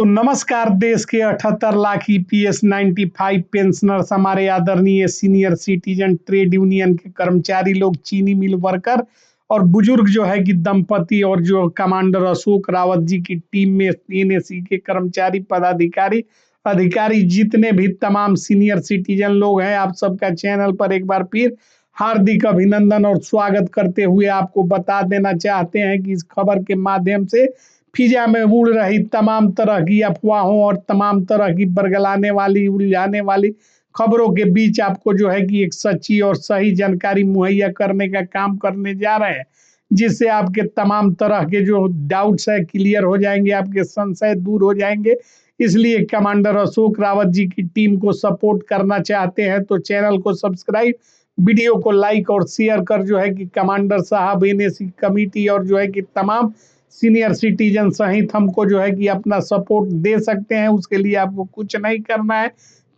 तो नमस्कार। देश के 78 लाख ईपीएस 95 पेंशनर्स, हमारे आदरणीय सीनियर सिटीजन, ट्रेड यूनियन के कर्मचारी लोग, चीनी मिल वर्कर और बुजुर्ग जो है कि दंपति और जो कमांडर अशोक रावत जी की टीम में एनएसी के कर्मचारी, पदाधिकारी, अधिकारी, जितने भी तमाम सीनियर सिटीजन लोग हैं, आप सबका चैनल पर एक बार फिर हार्दिक अभिनंदन और स्वागत करते हुए आपको बता देना चाहते हैं कि इस खबर के माध्यम से फिजा में उड़ रही तमाम तरह की अफवाहों और तमाम तरह की बरगलाने वाली, उलझाने वाली खबरों के बीच आपको जो है कि एक सच्ची और सही जानकारी मुहैया करने का काम करने जा रहे हैं, जिससे आपके तमाम तरह के जो डाउट्स है क्लियर हो जाएंगे, आपके संशय दूर हो जाएंगे। इसलिए कमांडर अशोक रावत जी की टीम को सपोर्ट करना चाहते हैं तो चैनल को सब्सक्राइब, वीडियो को लाइक और शेयर कर जो है कि कमांडर साहब, एनएसी कमेटी और जो है कि तमाम सीनियर सिटीजन सहित हमको जो है कि अपना सपोर्ट दे सकते हैं। उसके लिए आपको कुछ नहीं करना है,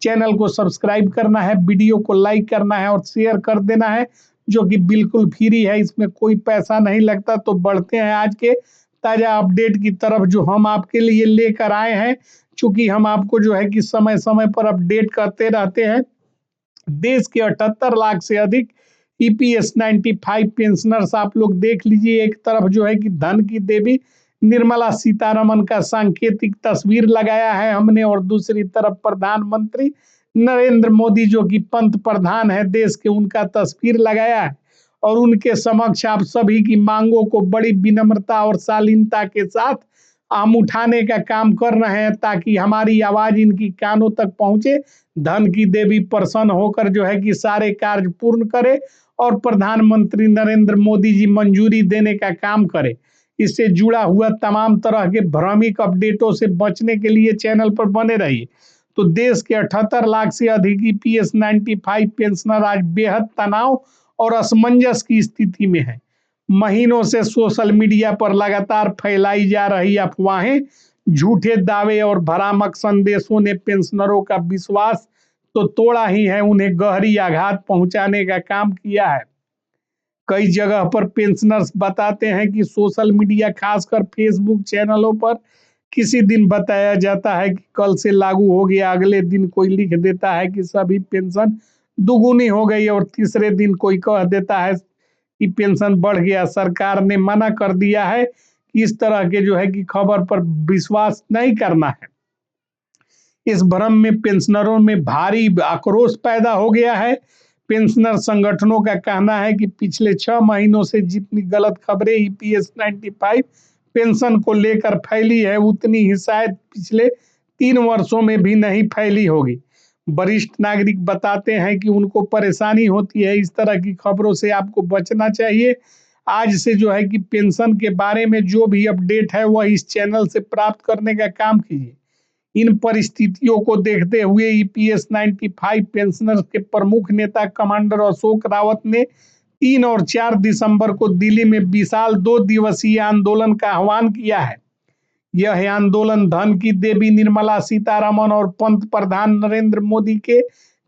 चैनल को सब्सक्राइब करना है, वीडियो को लाइक करना है और शेयर कर देना है, जो कि बिल्कुल फ्री है, इसमें कोई पैसा नहीं लगता। तो बढ़ते हैं आज के ताज़ा अपडेट की तरफ जो हम आपके लिए लेकर आए हैं। चूंकि हम आपको जो है कि समय समय पर अपडेट करते रहते हैं। देश के 78 लाख से अधिक ईपीएस 95 पेंशनर्स आप लोग देख लीजिए। एक तरफ जो है कि धन की देवी निर्मला सीतारमन का सांकेतिक तस्वीर लगाया है हमने, और दूसरी तरफ प्रधानमंत्री नरेंद्र मोदी जो कि पंत प्रधान है देश के, उनका तस्वीर लगाया है। और उनके समक्ष आप सभी की मांगों को बड़ी विनम्रता और शालीनता के साथ हम उठाने का काम कर रहे हैं, ताकि हमारी आवाज इनकी कानों तक पहुंचे। धन की देवी प्रसन्न होकर जो है कि सारे कार्य पूर्ण करे और प्रधानमंत्री नरेंद्र मोदी जी मंजूरी देने का काम करे। इससे जुड़ा हुआ तमाम तरह के भ्रामक अपडेटों से बचने के लिए चैनल पर बने रहिए। तो देश के 78 लाख से अधिक ईपीएस 95 पेंशनर आज बेहद तनाव और असमंजस की स्थिति में है। महीनों से सोशल मीडिया पर लगातार फैलाई जा रही अफवाहें, झूठे दावे और भ्रामक संदेशों ने पेंशनरों का विश्वास तो तोड़ा ही है, उन्हें गहरी आघात पहुंचाने का काम किया है। कई जगह पर पेंशनर्स बताते हैं कि सोशल मीडिया, खासकर फेसबुक चैनलों पर किसी दिन बताया जाता है कि कल से लागू हो गया, अगले दिन कोई लिख देता है कि सभी पेंशन दुगुनी हो गई, और तीसरे दिन कोई कह देता है कि पेंशन बढ़ गया। सरकार ने मना कर दिया है कि इस तरह के जो है कि खबर पर विश्वास नहीं करना है। इस भ्रम में पेंशनरों में भारी आक्रोश पैदा हो गया है। पेंशनर संगठनों का कहना है कि पिछले 6 महीनों से जितनी गलत खबरें ईपीएस 95 पेंशन को लेकर फैली है, उतनी ही शायद पिछले 3 वर्षों में भी नहीं फैली होगी। वरिष्ठ नागरिक बताते हैं कि उनको परेशानी होती है, इस तरह की खबरों से आपको बचना चाहिए। आज से जो है कि पेंशन के बारे में जो भी अपडेट है वह इस चैनल से प्राप्त करने का काम कीजिए। इन परिस्थितियों को देखते हुए ईपीएस 95 पेंशनर्स के प्रमुख नेता कमांडर अशोक रावत ने 3 और 4 दिसंबर को दिल्ली में विशाल 2 दिवसीय आंदोलन का आह्वान किया है। यह आंदोलन धन की देवी निर्मला सीतारमन और पंत प्रधान नरेंद्र मोदी के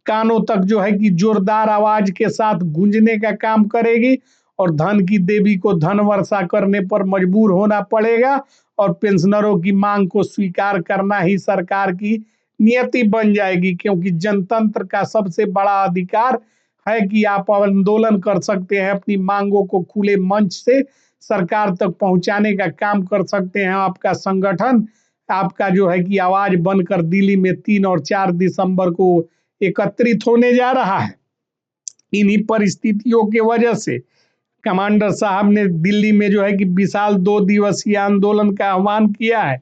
कानों तक जो है कि जोरदार आवाज के साथ गूंजने का काम करेगी, और धन की देवी को धन वर्षा करने पर मजबूर होना पड़ेगा, और पेंशनरों की मांग को स्वीकार करना ही सरकार की नियति बन जाएगी। क्योंकि जनतंत्र का सबसे बड़ा अधिकार है कि आप आंदोलन कर सकते हैं, अपनी मांगों को खुले मंच से सरकार तक पहुंचाने का काम कर सकते हैं। आपका संगठन, आपका जो है कि आवाज बनकर दिल्ली में 3 और 4 दिसंबर को एकत्रित होने जा रहा है। इन्हीं परिस्थितियों के वजह से कमांडर साहब ने दिल्ली में जो है कि विशाल 2 दिवसीय आंदोलन का आह्वान किया है।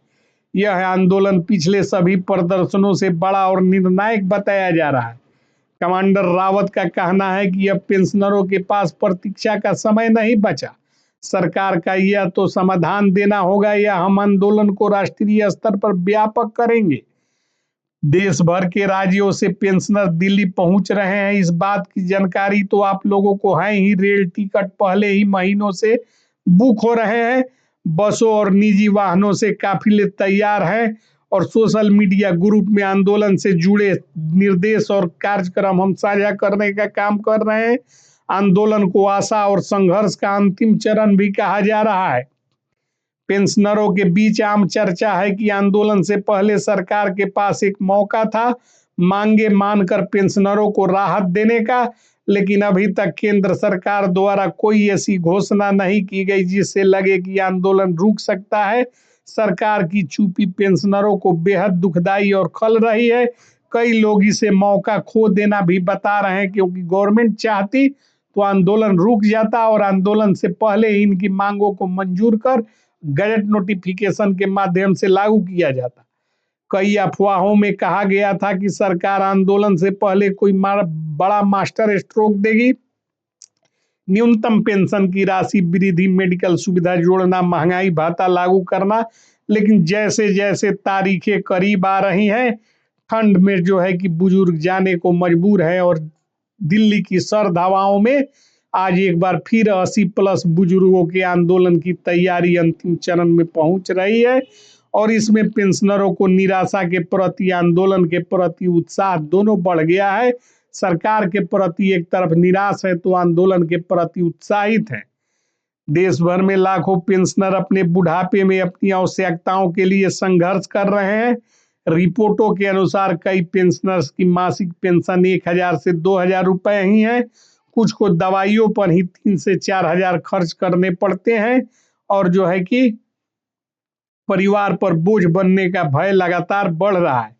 यह आंदोलन पिछले सभी प्रदर्शनों से बड़ा और निर्णायक बताया जा रहा है। कमांडर रावत का कहना है कि अब पेंशनरों के पास प्रतीक्षा का समय नहीं बचा। सरकार का यह तो समाधान देना होगा, या हम आंदोलन को राष्ट्रीय स्तर पर व्यापक करेंगे। देश भर के राज्यों से पेंशनर दिल्ली पहुंच रहे हैं, इस बात की जानकारी तो आप लोगों को है ही। रेल टिकट पहले ही महीनों से बुक हो रहे हैं, बसों और निजी वाहनों से काफिले तैयार हैं, और सोशल मीडिया ग्रुप में आंदोलन से जुड़े निर्देश और कार्यक्रम हम साझा करने का काम कर रहे हैं। आंदोलन को आशा और संघर्ष का अंतिम चरण भी कहा जा रहा है। पेंशनरों के बीच आम चर्चा है कि आंदोलन से पहले सरकार के पास एक मौका था मांगे मानकर पेंशनरों को राहत देने का, लेकिन अभी तक केंद्र सरकार द्वारा कोई ऐसी घोषणा नहीं की गई जिससे लगे कि आंदोलन रुक सकता है। सरकार की चुप्पी पेंशनरों को बेहद दुखदाई और खल रही है। कई लोग इसे मौका खो देना भी बता रहे हैं, क्योंकि गवर्नमेंट चाहती तो आंदोलन रुक जाता और आंदोलन से पहले ही इनकी मांगों को मंजूर कर गजट नोटिफिकेशन के माध्यम से लागू किया जाता। कई अफवाहों में कहा गया था कि सरकार आंदोलन से पहले कोई बड़ा मास्टर स्ट्रोक देगी, न्यूनतम पेंशन की राशि वृद्धि, मेडिकल सुविधा जोड़ना, महंगाई भत्ता लागू करना। लेकिन जैसे जैसे तारीखें करीब आ रही हैं, ठंड में जो है कि बुजुर्ग जाने को मजबूर है और दिल्ली की सर्द हवाओं में आज एक बार फिर 80+ बुजुर्गों के आंदोलन की तैयारी अंतिम चरण में पहुंच रही है और इसमें पेंशनरों को निराशा के प्रति, आंदोलन के प्रति उत्साह दोनों बढ़ गया है। सरकार के प्रति एक तरफ निराश है तो आंदोलन के प्रति उत्साहित है। देश भर में लाखों पेंशनर अपने बुढ़ापे में अपनी आवश्यकताओं के लिए संघर्ष कर रहे हैं। रिपोर्टों के अनुसार कई पेंशनर्स की मासिक पेंशन 1000 से 2000 रुपए ही है। कुछ को दवाइयों पर ही 3 से 4000 खर्च करने पड़ते हैं और जो है कि परिवार पर बोझ बनने का भय लगातार बढ़ रहा है।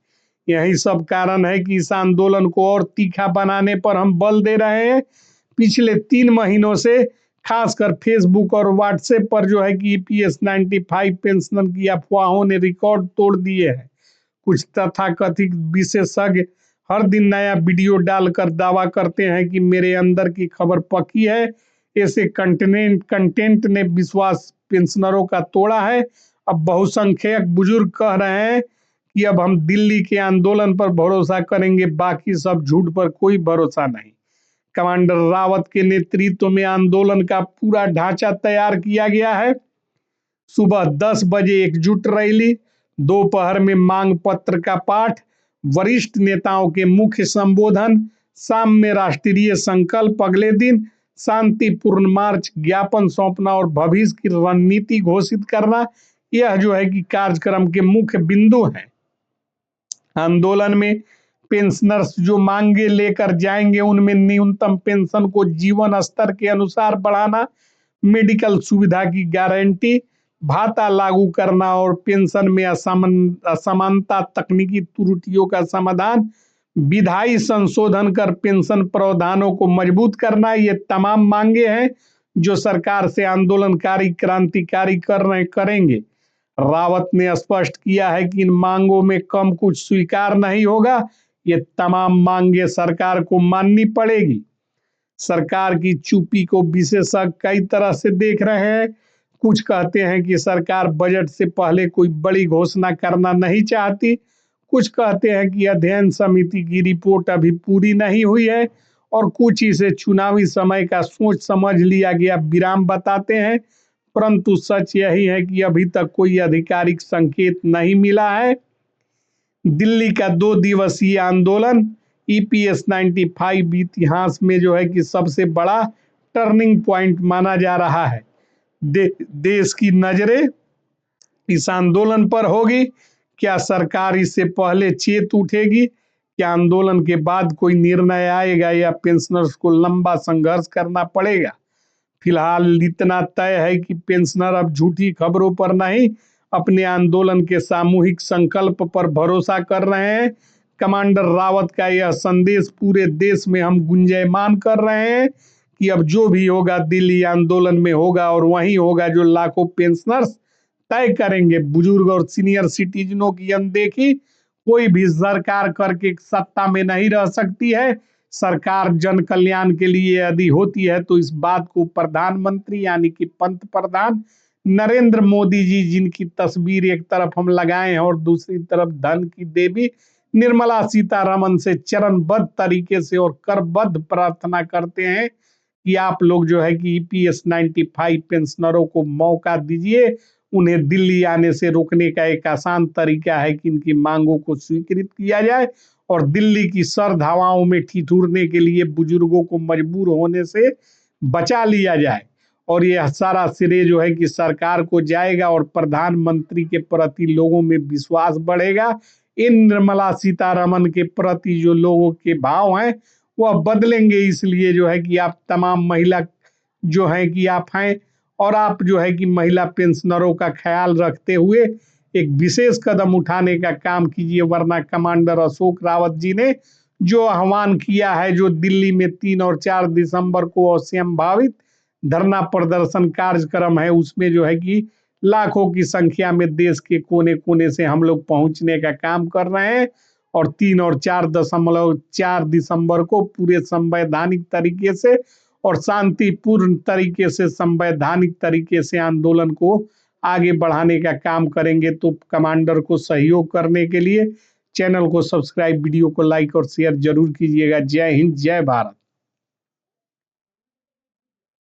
यही सब कारण है कि इस आंदोलन को और तीखा बनाने पर हम बल दे रहे हैं। पिछले 3 महीनों से खासकर फेसबुक और व्हाट्सएप पर जो है कि EPS 95 पेंशन की अफवाहों ने रिकॉर्ड तोड़ दिए हैं। कुछ तथाकथित विशेषज्ञ हर दिन नया वीडियो डालकर दावा करते हैं कि मेरे अंदर की खबर पक्की है। ऐसे कंटेंट ने विश्वास पेंशनरों का तोड़ा है। अब बहुसंख्यक बुजुर्ग कह रहे हैं कि अब हम दिल्ली के आंदोलन पर भरोसा करेंगे, बाकी सब झूठ पर कोई भरोसा नहीं। कमांडर रावत के नेतृत्व में आंदोलन का पूरा ढांचा तैयार किया गया है। सुबह 10 बजे एकजुट रैली, दोपहर में मांग पत्र का पाठ, वरिष्ठ नेताओं के मुख्य संबोधन, शाम में राष्ट्रीय संकल्प, अगले दिन शांतिपूर्ण मार्च, ज्ञापन सौंपना और भविष्य की रणनीति घोषित करना। यह जो है कि कार्यक्रम के मुख्य बिंदु हैं। आंदोलन में पेंशनर्स जो मांगे लेकर जाएंगे उनमें न्यूनतम पेंशन को जीवन स्तर के अनुसार बढ़ाना, मेडिकल सुविधा की गारंटी, भाता लागू करना और पेंशन में असमानता, तकनीकी त्रुटियों का समाधान, विधायी संशोधन कर पेंशन प्रावधानों को मजबूत करना। ये तमाम मांगे हैं जो सरकार से आंदोलनकारी क्रांतिकारी करेंगे। रावत ने स्पष्ट किया है कि इन मांगों में कम कुछ स्वीकार नहीं होगा। ये तमाम मांगे सरकार को माननी पड़ेगी। सरकार की चुप्पी को विशेषज्ञ कई तरह से देख रहे हैं। कुछ कहते हैं कि सरकार बजट से पहले कोई बड़ी घोषणा करना नहीं चाहती। कुछ कहते हैं कि अध्ययन समिति की रिपोर्ट अभी पूरी नहीं हुई है और कुछ इसे चुनावी समय का सोच समझ लिया गया विराम बताते हैं। परंतु सच यही है कि अभी तक कोई आधिकारिक संकेत नहीं मिला है। दिल्ली का 2 दिवसीय आंदोलन EPS 95 इतिहास में जो है कि सबसे बड़ा टर्निंग पॉइंट माना जा रहा है। देश की नजरें इस आंदोलन पर होगी। क्या सरकार इससे पहले चेत उठेगी? क्या आंदोलन के बाद कोई निर्णय आएगा या पेंशनर्स को लंबा संघर्ष करना पड़ेगा? फिलहाल इतना तय है कि पेंशनर अब झूठी खबरों पर नहीं, अपने आंदोलन के सामूहिक संकल्प पर भरोसा कर रहे हैं। कमांडर रावत का यह संदेश पूरे देश में हम गुंजायमान कर रहे हैं कि अब जो भी होगा दिल्ली आंदोलन में होगा और वही होगा जो लाखों पेंशनर्स तय करेंगे। बुजुर्ग और सीनियर सिटीजनों की अनदेखी कोई भी सरकार करके सत्ता में नहीं रह सकती है। सरकार जन कल्याण के लिए यदि होती है तो इस बात को प्रधानमंत्री यानी कि पंत प्रधान नरेंद्र मोदी जी, जिनकी तस्वीर एक तरफ हम लगाए हैं और दूसरी तरफ धन की देवी निर्मला सीतारमन से चरणबद्ध तरीके से और करबद्ध प्रार्थना करते हैं कि आप लोग जो है कि EPS 95 पेंशनरों को मौका दीजिए। उन्हें दिल्ली आने से रोकने का एक आसान तरीका है कि इनकी मांगों को स्वीकृत किया जाए और दिल्ली की सर्द हवाओं में ठिठुरने के लिए बुजुर्गों को मजबूर होने से बचा लिया जाए और ये सारा श्रेय जो है कि सरकार को जाएगा और प्रधानमंत्री के प्रति लोगों में विश्वास बढ़ेगा। इन निर्मला सीतारमन के प्रति जो लोगों के भाव हैं वह बदलेंगे। इसलिए जो है कि आप तमाम महिला जो है कि आप हैं और आप जो है कि महिला पेंशनरों का ख्याल रखते हुए एक विशेष कदम उठाने का काम कीजिए, वरना कमांडर अशोक रावत जी ने जो आह्वान किया है, जो दिल्ली में 3 और 4 दिसंबर को असंभावित धरना प्रदर्शन कार्यक्रम है, उसमें जो है कि लाखों की संख्या में देश के कोने कोने से हम लोग पहुंचने का काम कर रहे हैं और 3 और 4 दिसंबर को पूरे संवैधानिक तरीके से और शांतिपूर्ण तरीके से संवैधानिक तरीके से आंदोलन को आगे बढ़ाने का काम करेंगे। तो कमांडर को सहयोग करने के लिए चैनल को सब्सक्राइब, वीडियो को लाइक और शेयर जरूर कीजिएगा। जय हिंद, जय भारत।